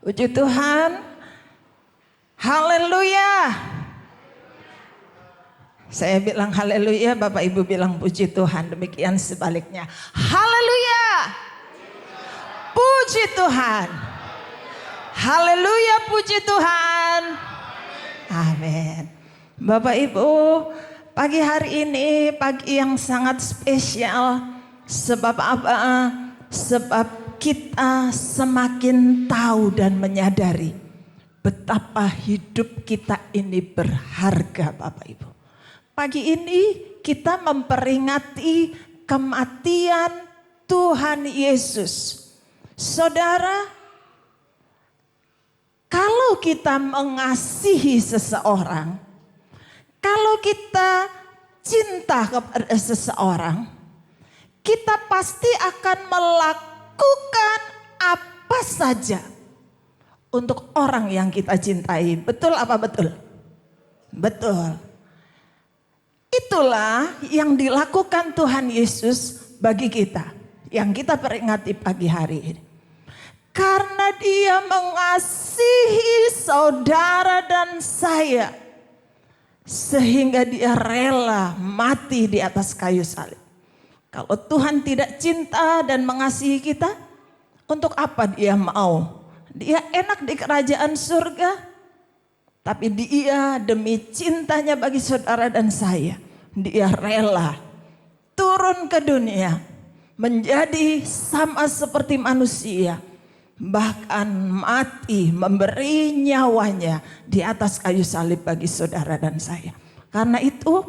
Puji Tuhan. Haleluya. Saya bilang haleluya, Bapak Ibu bilang puji Tuhan. Demikian sebaliknya. Haleluya. Puji Tuhan. Haleluya, puji Tuhan. Amin. Bapak Ibu, pagi hari ini pagi yang sangat spesial. Sebab apa? Sebab kita semakin tahu dan menyadari betapa hidup kita ini berharga, Bapak Ibu. Pagi ini kita memperingati kematian Tuhan Yesus. Saudara, kalau kita mengasihi seseorang, kalau kita cinta kepada seseorang, kita pasti akan melakukan apa saja untuk orang yang kita cintai. Betul apa betul? Betul. Itulah yang dilakukan Tuhan Yesus bagi kita, yang kita peringati pagi hari ini. Karena Dia mengasihi saudara dan saya, sehingga Dia rela mati di atas kayu salib. Kalau Tuhan tidak cinta dan mengasihi kita, untuk apa Dia mau? Dia enak di kerajaan surga, tapi Dia demi cintanya bagi saudara dan saya, Dia rela turun ke dunia, menjadi sama seperti manusia, bahkan mati, memberi nyawanya di atas kayu salib bagi saudara dan saya. Karena itu,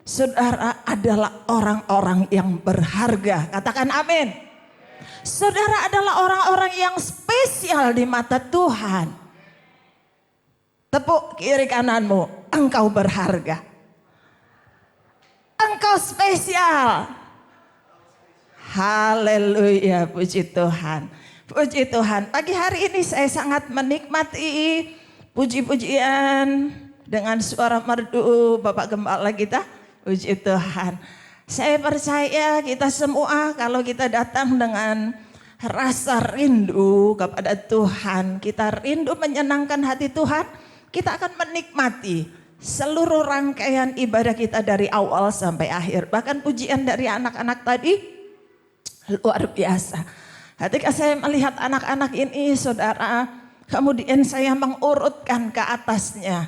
saudara adalah orang-orang yang berharga. Katakan amin. Saudara adalah orang-orang yang spesial di mata Tuhan. Tepuk kiri kananmu, engkau berharga. Engkau spesial. Haleluya, puji Tuhan. Puji Tuhan. Pagi hari ini saya sangat menikmati puji-pujian dengan suara merdu Bapak Gembala kita. Puji Tuhan. Saya percaya kita semua kalau kita datang dengan rasa rindu kepada Tuhan, kita rindu menyenangkan hati Tuhan, kita akan menikmati seluruh rangkaian ibadah kita dari awal sampai akhir. Bahkan pujian dari anak-anak tadi luar biasa. Ketika saya melihat anak-anak ini, saudara, kemudian saya mengurutkan ke atasnya.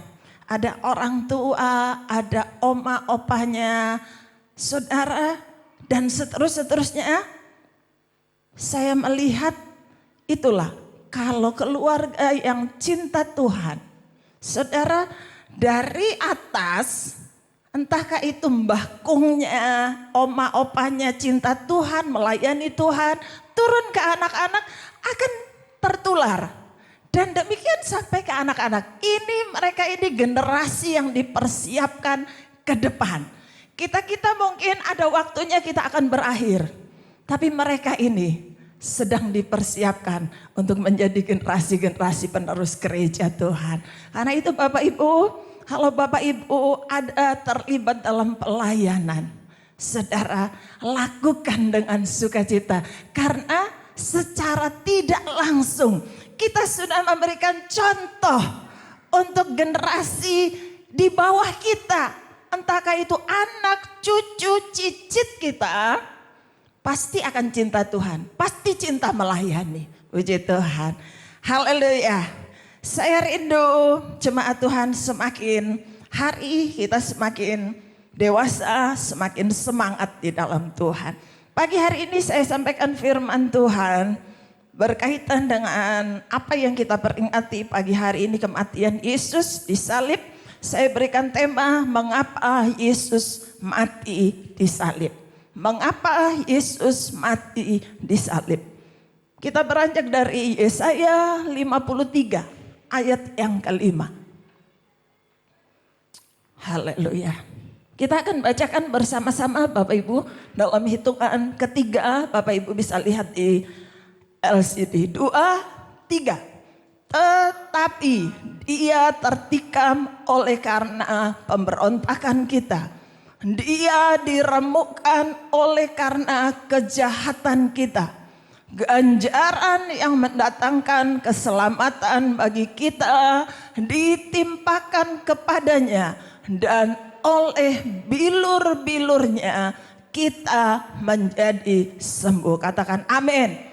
Ada orang tua, ada oma opanya, saudara, dan seterusnya. Saya melihat itulah kalau keluarga yang cinta Tuhan. Saudara, dari atas, entahkah itu mbah kungnya, oma opanya cinta Tuhan, melayani Tuhan, turun ke anak-anak akan tertular. Dan demikian sampai ke anak-anak. Mereka ini generasi yang dipersiapkan ke depan. Kita mungkin ada waktunya kita akan berakhir. Tapi mereka ini sedang dipersiapkan untuk menjadi generasi-generasi penerus gereja Tuhan. Karena itu Bapak Ibu, kalau Bapak Ibu ada terlibat dalam pelayanan, saudara lakukan dengan sukacita. Karena secara tidak langsung kita sudah memberikan contoh untuk generasi di bawah kita. Entahkah itu anak, cucu, cicit kita, pasti akan cinta Tuhan. Pasti cinta melayani. Puji Tuhan. Haleluya. Saya rindu jemaat Tuhan semakin hari kita semakin dewasa, semakin semangat di dalam Tuhan. Pagi hari ini saya sampaikan firman Tuhan berkaitan dengan apa yang kita peringati pagi hari ini, kematian Yesus di salib. Saya berikan tema mengapa Yesus mati di salib. Mengapa Yesus mati di salib. Kita beranjak dari Yesaya 53 ayat yang kelima. Haleluya. Kita akan bacakan bersama-sama Bapak Ibu dalam hitungan ketiga. Bapak Ibu bisa lihat di LCD. 2, 3. Tetapi Dia tertikam oleh karena pemberontakan kita. Dia diremukkan oleh karena kejahatan kita. ganjaran yang mendatangkan keselamatan bagi kita ditimpakan kepadanya, dan oleh bilur-bilurnya kita menjadi sembuh. Katakan amin.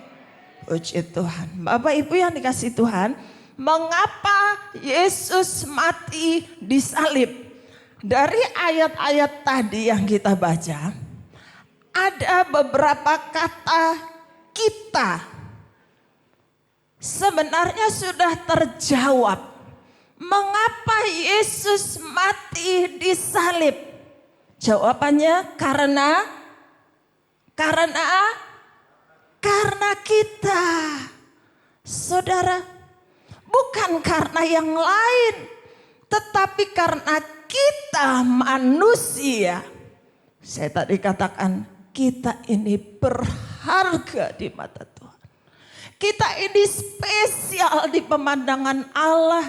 Puji Tuhan. Bapak Ibu yang dikasihi Tuhan, mengapa Yesus mati di salib? Dari ayat-ayat tadi yang kita baca, ada beberapa kata kita sebenarnya sudah terjawab. Mengapa Yesus mati di salib? Jawabannya karena kita. Saudara, bukan karena yang lain, tetapi karena kita manusia. Saya tadi katakan kita ini berharga di mata Tuhan. Kita ini spesial di pemandangan Allah.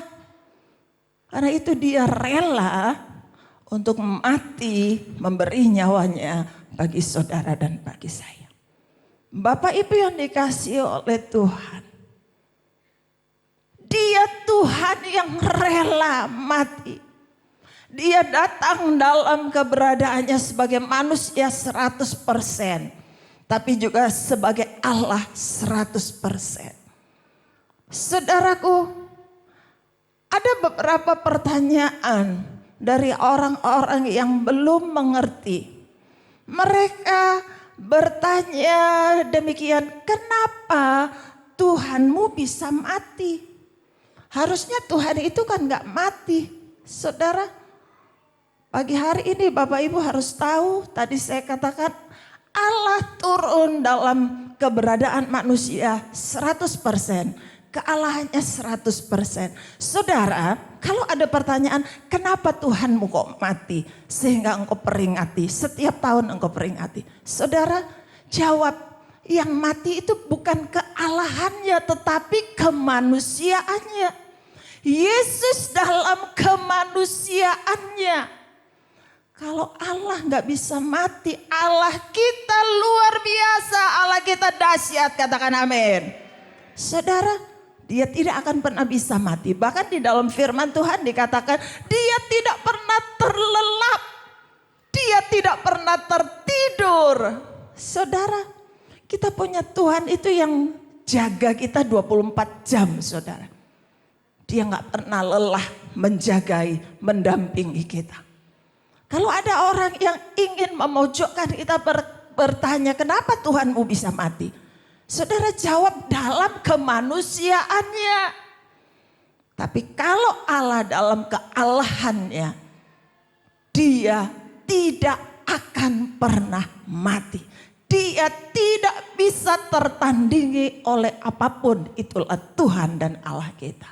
Karena itu dia rela untuk mati, memberi nyawanya bagi saudara dan bagi saya. Bapak Ibu yang dikasihi oleh Tuhan, dia Tuhan yang rela mati. Dia datang dalam keberadaannya sebagai manusia 100%. Tapi juga sebagai Allah 100%. Saudaraku, ada beberapa pertanyaan dari orang-orang yang belum mengerti. Mereka bertanya demikian, kenapa Tuhanmu bisa mati? Harusnya Tuhan itu kan gak mati. Saudara, pagi hari ini Bapak Ibu harus tahu, tadi saya katakan Allah turun dalam keberadaan manusia 100%. Kealahannya 100%. Saudara, kalau ada pertanyaan, kenapa Tuhanmu kok mati? Sehingga engkau peringati, setiap tahun engkau peringati. Saudara, jawab, yang mati itu bukan kealahannya tetapi kemanusiaannya. Yesus dalam kemanusiaannya. Kalau Allah gak bisa mati, Allah kita luar biasa, Allah kita dahsyat, katakan amin. Saudara, dia tidak akan pernah bisa mati. Bahkan di dalam firman Tuhan dikatakan, dia tidak pernah terlelap, dia tidak pernah tertidur. Saudara, kita punya Tuhan itu yang jaga kita 24 jam, saudara. Dia gak pernah lelah menjagai, mendampingi kita. Kalau ada orang yang ingin memojokkan kita bertanya, kenapa Tuhanmu bisa mati? Saudara, jawab dalam kemanusiaannya. Tapi kalau Allah dalam kealahannya, dia tidak akan pernah mati. Dia tidak bisa tertandingi oleh apapun. Itulah Tuhan dan Allah kita.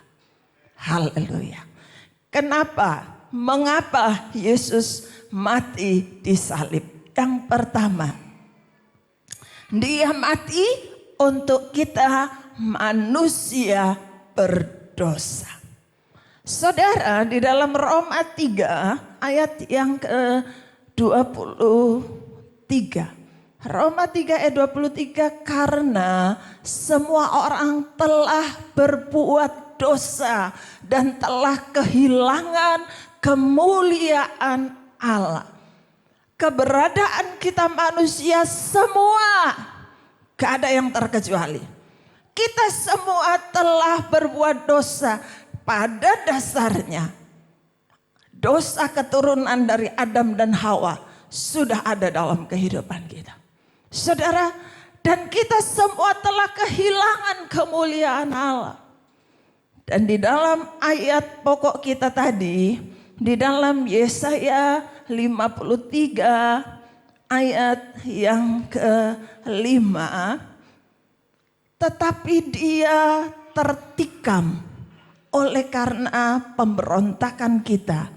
Haleluya. Kenapa? Mengapa Yesus mati di salib? Yang pertama, dia mati untuk kita manusia berdosa. Saudara, di dalam Roma 3 ayat yang ke-23. Roma 3 ayat 23, karena semua orang telah berbuat dosa dan telah kehilangan kemuliaan Allah. Keberadaan kita manusia semua, gak ada yang terkecuali. Kita semua telah berbuat dosa. Pada dasarnya, dosa keturunan dari Adam dan Hawa sudah ada dalam kehidupan kita. Saudara, dan kita semua telah kehilangan kemuliaan Allah. Dan di dalam ayat pokok kita tadi, di dalam Yesaya 53 ayat yang ke-5, tetapi dia tertikam oleh karena pemberontakan kita,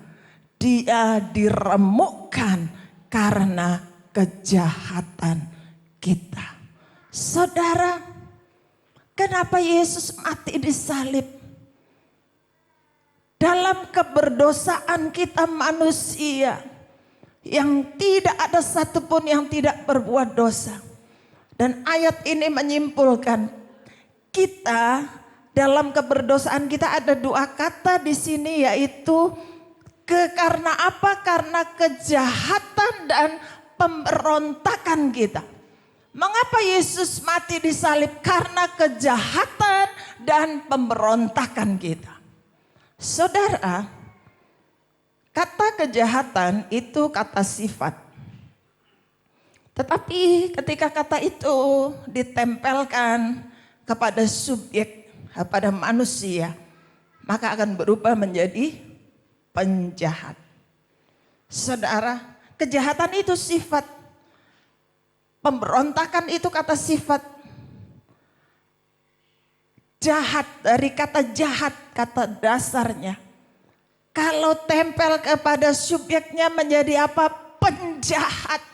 dia diremukkan karena kejahatan kita. Saudara, kenapa Yesus mati di salib? Dalam keberdosaan kita manusia yang tidak ada satupun yang tidak berbuat dosa. Dan ayat ini menyimpulkan kita dalam keberdosaan kita ada dua kata di sini, yaitu karena apa? Karena kejahatan dan pemberontakan kita. Mengapa Yesus mati di salib? Karena kejahatan dan pemberontakan kita. Saudara, kata kejahatan itu kata sifat. Tetapi ketika kata itu ditempelkan kepada subjek, kepada manusia, maka akan berubah menjadi penjahat. Saudara, kejahatan itu sifat. Pemberontakan itu kata sifat. Jahat, dari kata jahat, kata dasarnya. Kalau tempel kepada subjeknya menjadi apa? Penjahat.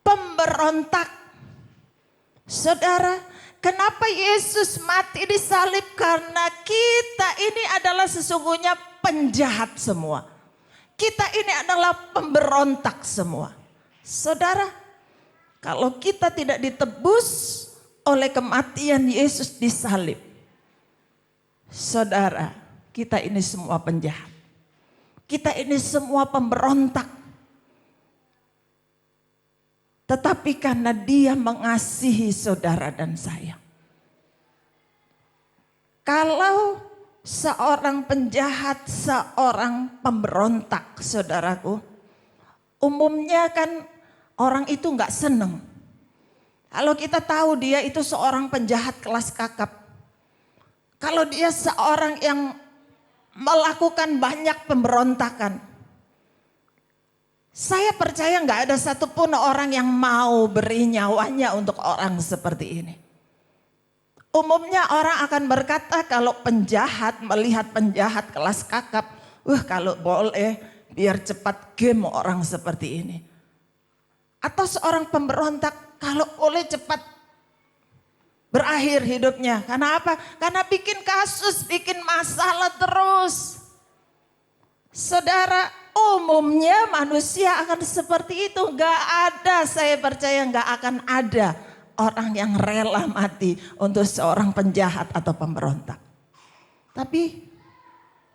Pemberontak. Saudara, kenapa Yesus mati di salib? Karena kita ini adalah sesungguhnya penjahat semua. Kita ini adalah pemberontak semua. Saudara, kalau kita tidak ditebus oleh kematian Yesus di salib, saudara, kita ini semua penjahat. Kita ini semua pemberontak. Tetapi karena Dia mengasihi saudara dan saya. Kalau seorang penjahat, seorang pemberontak, saudaraku, umumnya kan orang itu nggak seneng. Kalau kita tahu dia itu seorang penjahat kelas kakap. Kalau dia seorang yang melakukan banyak pemberontakan. Saya percaya nggak ada satupun orang yang mau beri nyawanya untuk orang seperti ini. Umumnya orang akan berkata kalau penjahat melihat penjahat kelas kakap. Kalau boleh biar cepat game orang seperti ini. Atau seorang pemberontak kalau boleh cepat berakhir hidupnya. Karena apa? Karena bikin kasus, bikin masalah terus. Saudara, umumnya manusia akan seperti itu. Gak ada, saya percaya gak akan ada orang yang rela mati untuk seorang penjahat atau pemberontak. Tapi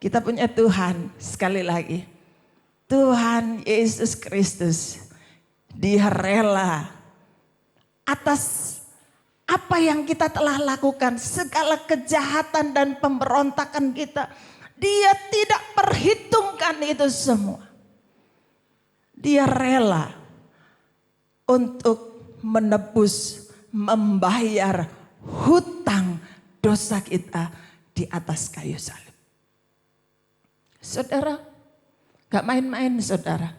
kita punya Tuhan, sekali lagi. Tuhan Yesus Kristus. Dia rela atas apa yang kita telah lakukan, segala kejahatan dan pemberontakan kita. Dia tidak perhitungkan itu semua. Dia rela untuk menebus, membayar hutang dosa kita di atas kayu salib. Saudara, gak main-main saudara.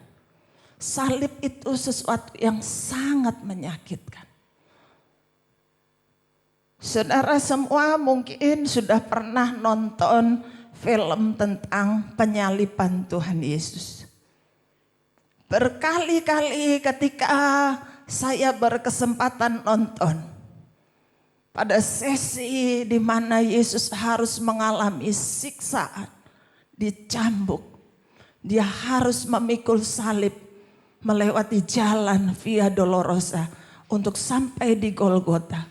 Salib itu sesuatu yang sangat menyakitkan. Saudara semua mungkin sudah pernah nonton film tentang penyaliban Tuhan Yesus. Berkali-kali ketika saya berkesempatan nonton, pada sesi di mana Yesus harus mengalami siksaan, dicambuk, dia harus memikul salib, melewati jalan Via Dolorosa untuk sampai di Golgota.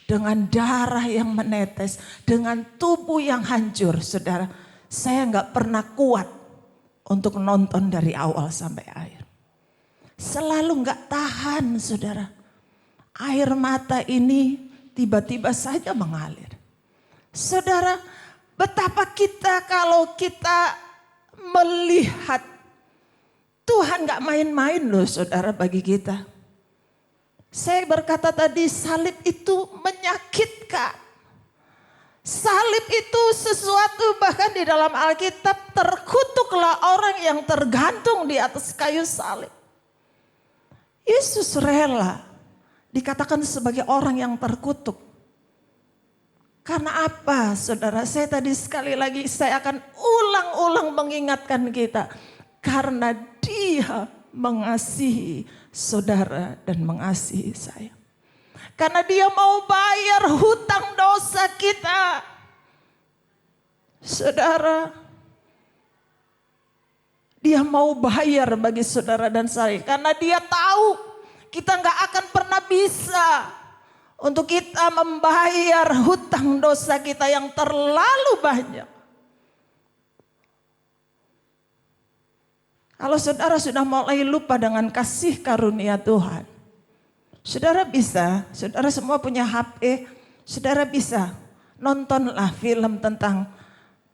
Dengan darah yang menetes, dengan tubuh yang hancur, saudara. Saya gak pernah kuat untuk nonton dari awal sampai akhir. Selalu gak tahan, saudara. Air mata ini tiba-tiba saja mengalir. Saudara, betapa kita kalau kita melihat Tuhan gak main-main loh saudara bagi kita. Saya berkata tadi salib itu menyakitkan. Salib itu sesuatu bahkan di dalam Alkitab terkutuklah orang yang tergantung di atas kayu salib. Yesus rela dikatakan sebagai orang yang terkutuk. Karena apa saudara? Saya tadi sekali lagi saya akan ulang-ulang mengingatkan kita. Karena Dia mengasihi saudara dan mengasihi saya. Karena Dia mau bayar hutang dosa kita. Saudara, Dia mau bayar bagi saudara dan saya. Karena Dia tahu kita gak akan pernah bisa untuk kita membayar hutang dosa kita yang terlalu banyak. Kalau saudara sudah mulai lupa dengan kasih karunia Tuhan, saudara semua punya HP, saudara bisa nontonlah film tentang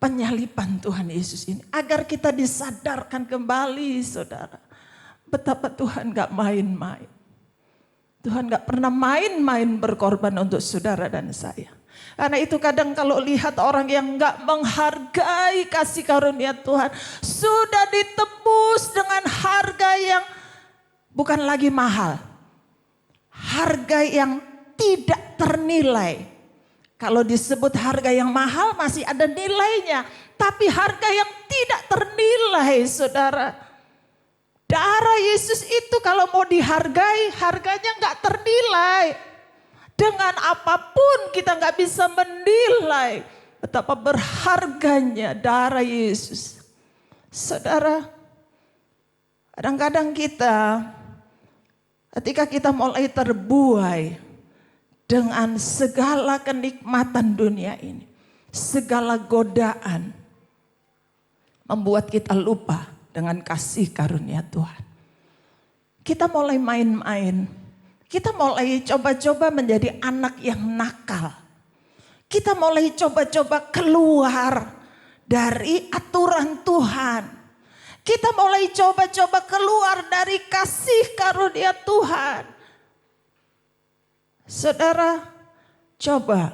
penyaliban Tuhan Yesus ini. Agar kita disadarkan kembali saudara, betapa Tuhan gak main-main. Tuhan gak pernah main-main berkorban untuk saudara dan saya. Karena itu kadang kalau lihat orang yang gak menghargai kasih karunia Tuhan, sudah ditebus dengan harga yang bukan lagi mahal. Harga yang tidak ternilai. Kalau disebut harga yang mahal masih ada nilainya. Tapi harga yang tidak ternilai saudara. Darah Yesus itu kalau mau dihargai, harganya nggak ternilai. Dengan apapun kita nggak bisa menilai betapa berharganya darah Yesus. Saudara, kadang-kadang ketika kita mulai terbuai dengan segala kenikmatan dunia ini, segala godaan, membuat kita lupa dengan kasih karunia Tuhan. Kita mulai main-main. Kita mulai coba-coba menjadi anak yang nakal. Kita mulai coba-coba keluar dari aturan Tuhan. Kita mulai coba-coba keluar dari kasih karunia Tuhan. Saudara, coba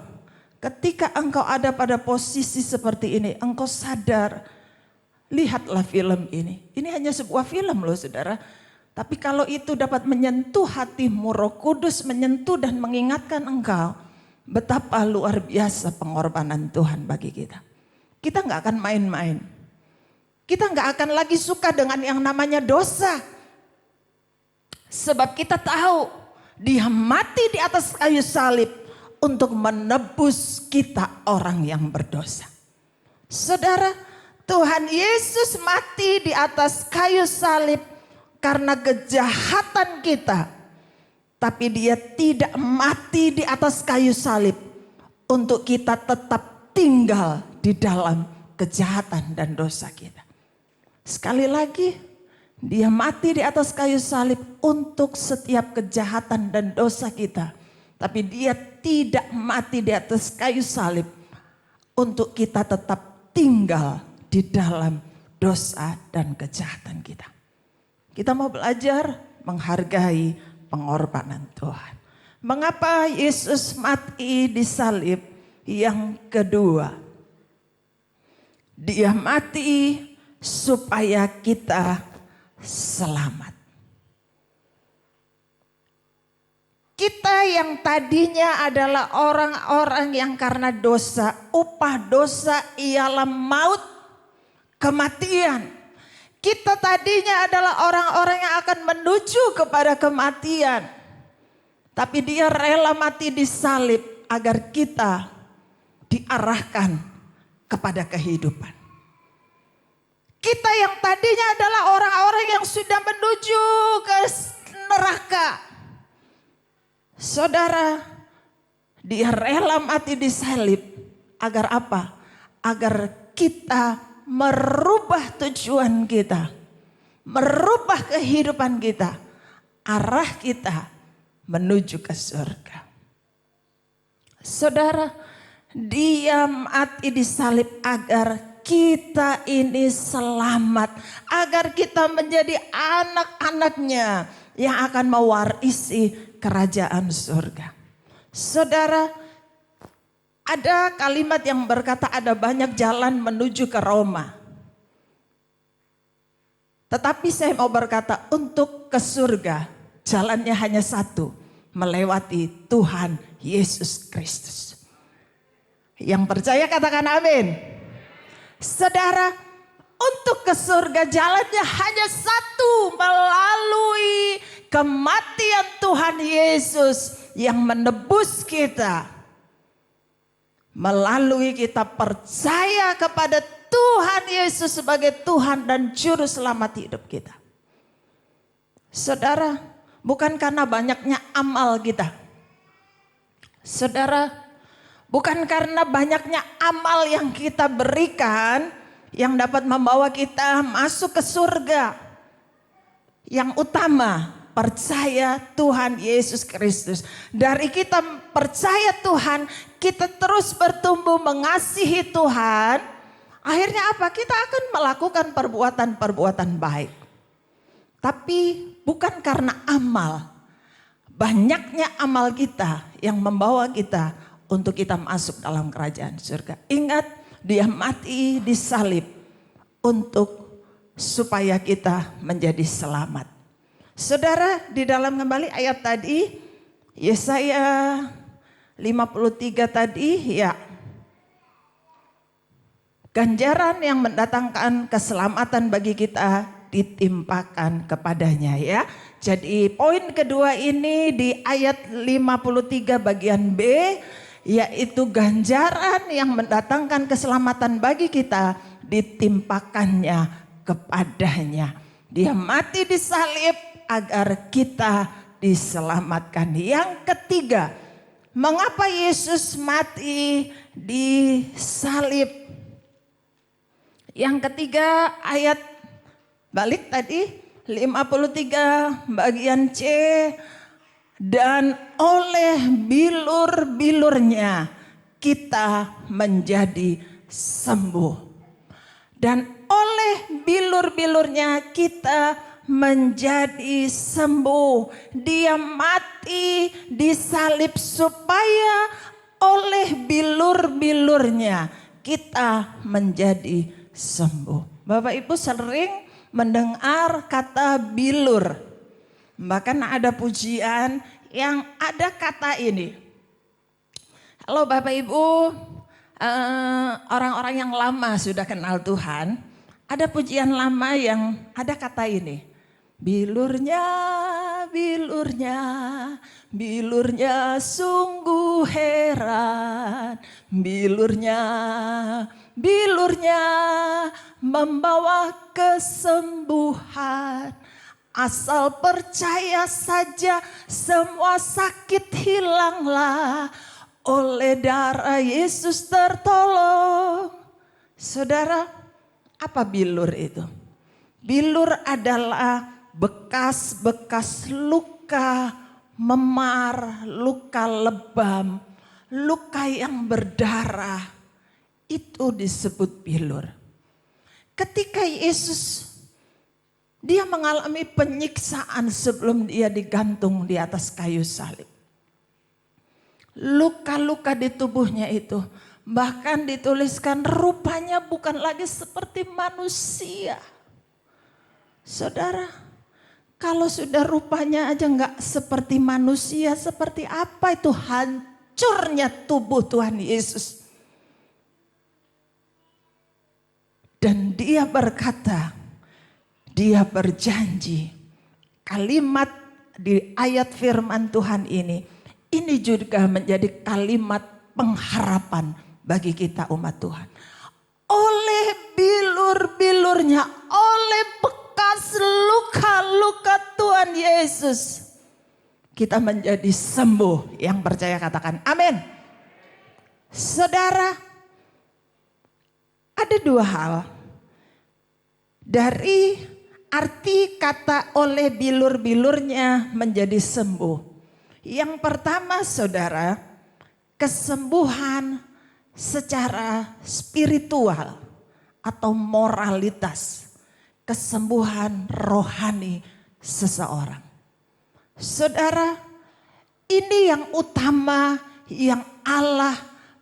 ketika engkau ada pada posisi seperti ini, engkau sadar. Lihatlah film ini. Ini hanya sebuah film loh saudara. Tapi kalau itu dapat menyentuh hatimu, Roh Kudus menyentuh dan mengingatkan engkau. Betapa luar biasa pengorbanan Tuhan bagi kita. Kita gak akan main-main. Kita gak akan lagi suka dengan yang namanya dosa. Sebab kita tahu Dia mati di atas kayu salib untuk menebus kita orang yang berdosa. Saudara, Tuhan Yesus mati di atas kayu salib karena kejahatan kita. Tapi Dia tidak mati di atas kayu salib untuk kita tetap tinggal di dalam kejahatan dan dosa kita. Sekali lagi, Dia mati di atas kayu salib untuk setiap kejahatan dan dosa kita. Tapi Dia tidak mati di atas kayu salib untuk kita tetap tinggal di dalam dosa dan kejahatan kita. Kita mau belajar menghargai pengorbanan Tuhan. Mengapa Yesus mati di salib? Yang kedua, Dia mati supaya kita selamat. Kita yang tadinya adalah orang-orang yang karena dosa, upah dosa ialah maut, kematian. Kita tadinya adalah orang-orang yang akan menuju kepada kematian. Tapi Dia rela mati di salib agar kita diarahkan kepada kehidupan. Kita yang tadinya adalah orang-orang yang sudah menuju ke neraka. Saudara, Dia rela mati di salib agar apa? Agar kita merubah tujuan kita, merubah kehidupan kita, arah kita menuju ke surga. Saudara, Dia mati di salib agar kita ini selamat, agar kita menjadi anak-anaknya yang akan mewarisi kerajaan surga. Saudara, ada kalimat yang berkata ada banyak jalan menuju ke Roma. Tetapi saya mau berkata untuk ke surga jalannya hanya satu, melewati Tuhan Yesus Kristus. Yang percaya katakan amin. Saudara, untuk ke surga jalannya hanya satu, melalui kematian Tuhan Yesus yang menebus kita. Melalui kita percaya kepada Tuhan Yesus sebagai Tuhan dan Juru Selamat hidup kita. Saudara, bukan karena banyaknya amal kita. Saudara, bukan karena banyaknya amal yang kita berikan yang dapat membawa kita masuk ke surga. Yang utama, percaya Tuhan Yesus Kristus. Dari kita percaya Tuhan, kita terus bertumbuh mengasihi Tuhan. Akhirnya apa? Kita akan melakukan perbuatan-perbuatan baik. Tapi bukan karena amal. Banyaknya amal kita yang membawa kita untuk kita masuk dalam kerajaan surga. Ingat, dia mati disalib untuk supaya kita menjadi selamat. Saudara, di dalam kembali ayat tadi, Yesaya 53 tadi, ya, ganjaran yang mendatangkan keselamatan bagi kita ditimpakan kepadanya, ya. Jadi poin kedua ini di ayat 53 bagian B, yaitu ganjaran yang mendatangkan keselamatan bagi kita ditimpakannya kepadanya. Dia mati disalib agar kita diselamatkan. Yang ketiga, mengapa Yesus mati disalib? Yang ketiga ayat balik tadi 53 bagian C, dan oleh bilur-bilurnya kita menjadi sembuh. Dan oleh bilur-bilurnya kita menjadi sembuh. Dia mati disalib supaya oleh bilur-bilurnya kita menjadi sembuh. Bapak Ibu sering mendengar kata bilur. Bahkan ada pujian yang ada kata ini. Halo Bapak Ibu, orang-orang yang lama sudah kenal Tuhan, ada pujian lama yang ada kata ini. Bilurnya, bilurnya, bilurnya sungguh heran. Bilurnya, bilurnya membawa kesembuhan. Asal percaya saja semua sakit hilanglah. Oleh darah Yesus tertolong. Saudara, apa bilur itu? Bilur adalah bekas-bekas luka memar, luka lebam, luka yang berdarah. Itu disebut bilur. Ketika Yesus dia mengalami penyiksaan sebelum dia digantung di atas kayu salib. Luka-luka di tubuhnya itu bahkan dituliskan rupanya bukan lagi seperti manusia. Saudara, kalau sudah rupanya aja nggak seperti manusia, seperti apa itu hancurnya tubuh Tuhan Yesus. Dan dia berkata, dia berjanji, kalimat di ayat firman Tuhan ini juga menjadi kalimat pengharapan bagi kita umat Tuhan. Oleh bilur-bilurnya, oleh bekas luka-luka Tuhan Yesus, kita menjadi sembuh. Yang percaya katakan amin. Saudara, ada dua hal dari arti kata oleh bilur-bilurnya menjadi sembuh. Yang pertama saudara, kesembuhan secara spiritual atau moralitas. Kesembuhan rohani seseorang. Saudara, ini yang utama yang Allah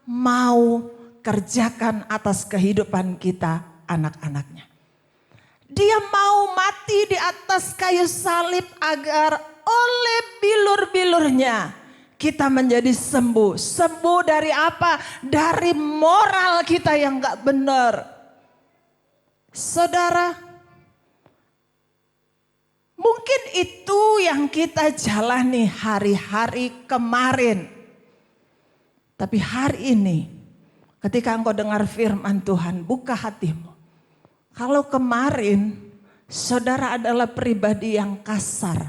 mau kerjakan atas kehidupan kita anak-anaknya. Dia mau mati di atas kayu salib agar oleh bilur-bilurnya kita menjadi sembuh. Sembuh dari apa? Dari moral kita yang gak benar. Saudara, mungkin itu yang kita jalani hari-hari kemarin. Tapi hari ini, ketika engkau dengar firman Tuhan, buka hatimu. Kalau kemarin saudara adalah pribadi yang kasar,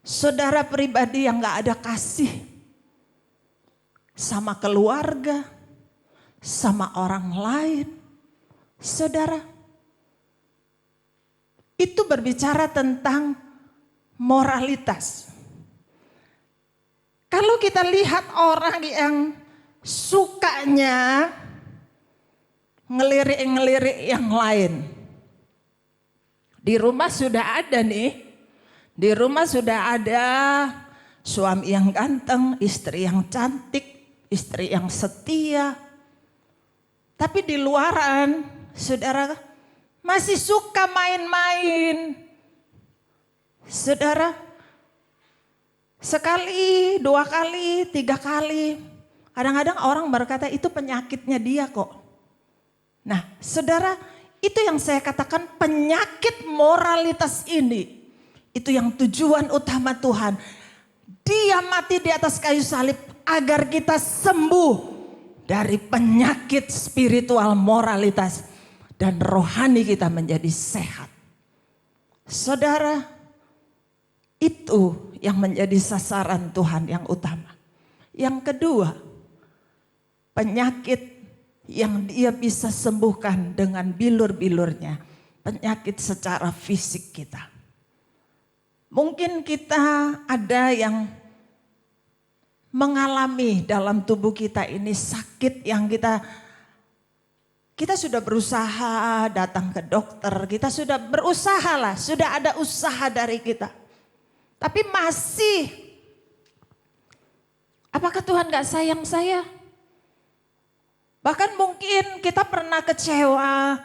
Saudara pribadi yang gak ada kasih sama keluarga, sama orang lain. Saudara, itu berbicara tentang moralitas. Kalau kita lihat orang yang sukanya ngelirik-ngelirik yang lain. Di rumah sudah ada nih. Di rumah sudah ada suami yang ganteng, istri yang cantik, istri yang setia. Tapi di luaran, saudara masih suka main-main. Saudara, sekali, 2 kali, 3 kali. Kadang-kadang orang berkata itu penyakitnya dia kok. Nah, saudara, itu yang saya katakan penyakit moralitas ini. Itu yang tujuan utama Tuhan. Dia mati di atas kayu salib agar kita sembuh dari penyakit spiritual moralitas. Dan rohani kita menjadi sehat. Saudara, itu yang menjadi sasaran Tuhan yang utama. Yang kedua, penyakit yang dia bisa sembuhkan dengan bilur-bilurnya. Penyakit secara fisik kita. Mungkin kita ada yang mengalami dalam tubuh kita ini sakit yang kita sudah berusaha datang ke dokter. Kita sudah berusaha lah, sudah ada usaha dari kita. Tapi masih, apakah Tuhan gak sayang saya? Bahkan mungkin kita pernah kecewa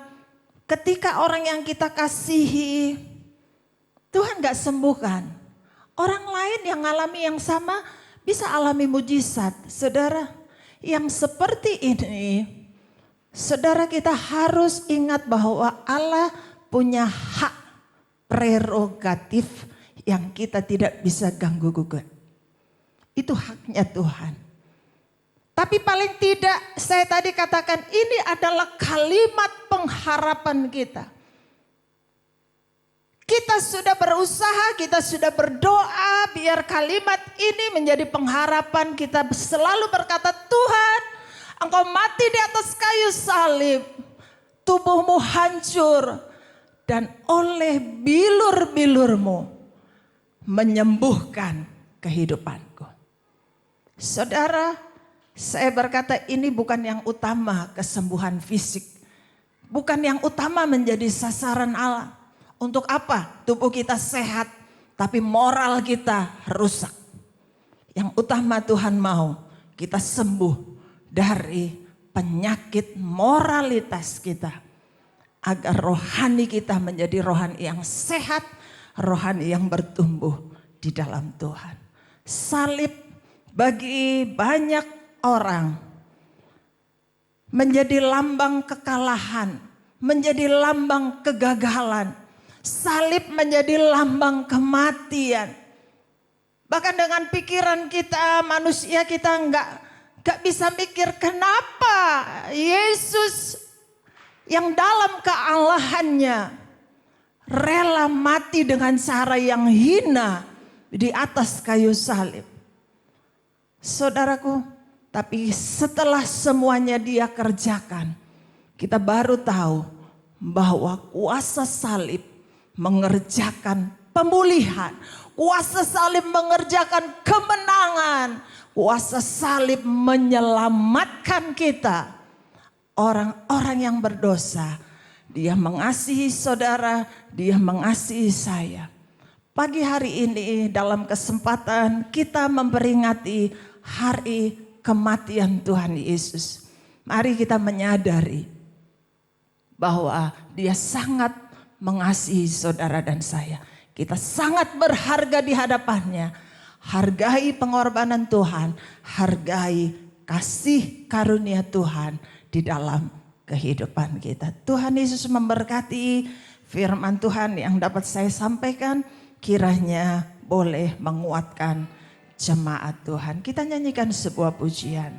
ketika orang yang kita kasihi, Tuhan gak sembuhkan. Orang lain yang alami yang sama bisa alami mujizat. Saudara, yang seperti ini, saudara kita harus ingat bahwa Allah punya hak prerogatif yang kita tidak bisa ganggu gugat. Itu haknya Tuhan. Tapi paling tidak saya tadi katakan ini adalah kalimat pengharapan kita. Kita sudah berusaha, kita sudah berdoa biar kalimat ini menjadi pengharapan. Kita selalu berkata, Tuhan, Engkau mati di atas kayu salib, tubuhmu hancur dan oleh bilur-bilurmu menyembuhkan kehidupanku. Saudara, saya berkata ini bukan yang utama kesembuhan fisik. Bukan yang utama menjadi sasaran Allah. Untuk apa? Tubuh kita sehat, tapi moral kita rusak. Yang utama Tuhan mau kita sembuh dari penyakit moralitas kita. Agar rohani kita menjadi rohani yang sehat, rohani yang bertumbuh di dalam Tuhan. Salib bagi banyak orang menjadi lambang kekalahan, menjadi lambang kegagalan. Salib menjadi lambang kematian. Bahkan dengan pikiran kita, manusia kita enggak bisa mikir kenapa Yesus yang dalam kealahannya rela mati dengan cara yang hina di atas kayu salib. Saudaraku, tapi setelah semuanya dia kerjakan, kita baru tahu bahwa kuasa salib mengerjakan pemulihan. Kuasa salib mengerjakan kemenangan. Kuasa salib menyelamatkan kita. Orang-orang yang berdosa. Dia mengasihi saudara, dia mengasihi saya. Pagi hari ini dalam kesempatan kita memperingati hari kematian Tuhan Yesus. Mari kita menyadari bahwa dia sangat mengasihi saudara dan saya. Kita sangat berharga di hadapannya. Hargai pengorbanan Tuhan. Hargai kasih karunia Tuhan di dalam kehidupan kita. Tuhan Yesus memberkati firman Tuhan yang dapat saya sampaikan. Kiranya boleh menguatkan jemaat Tuhan. Kita nyanyikan sebuah pujian.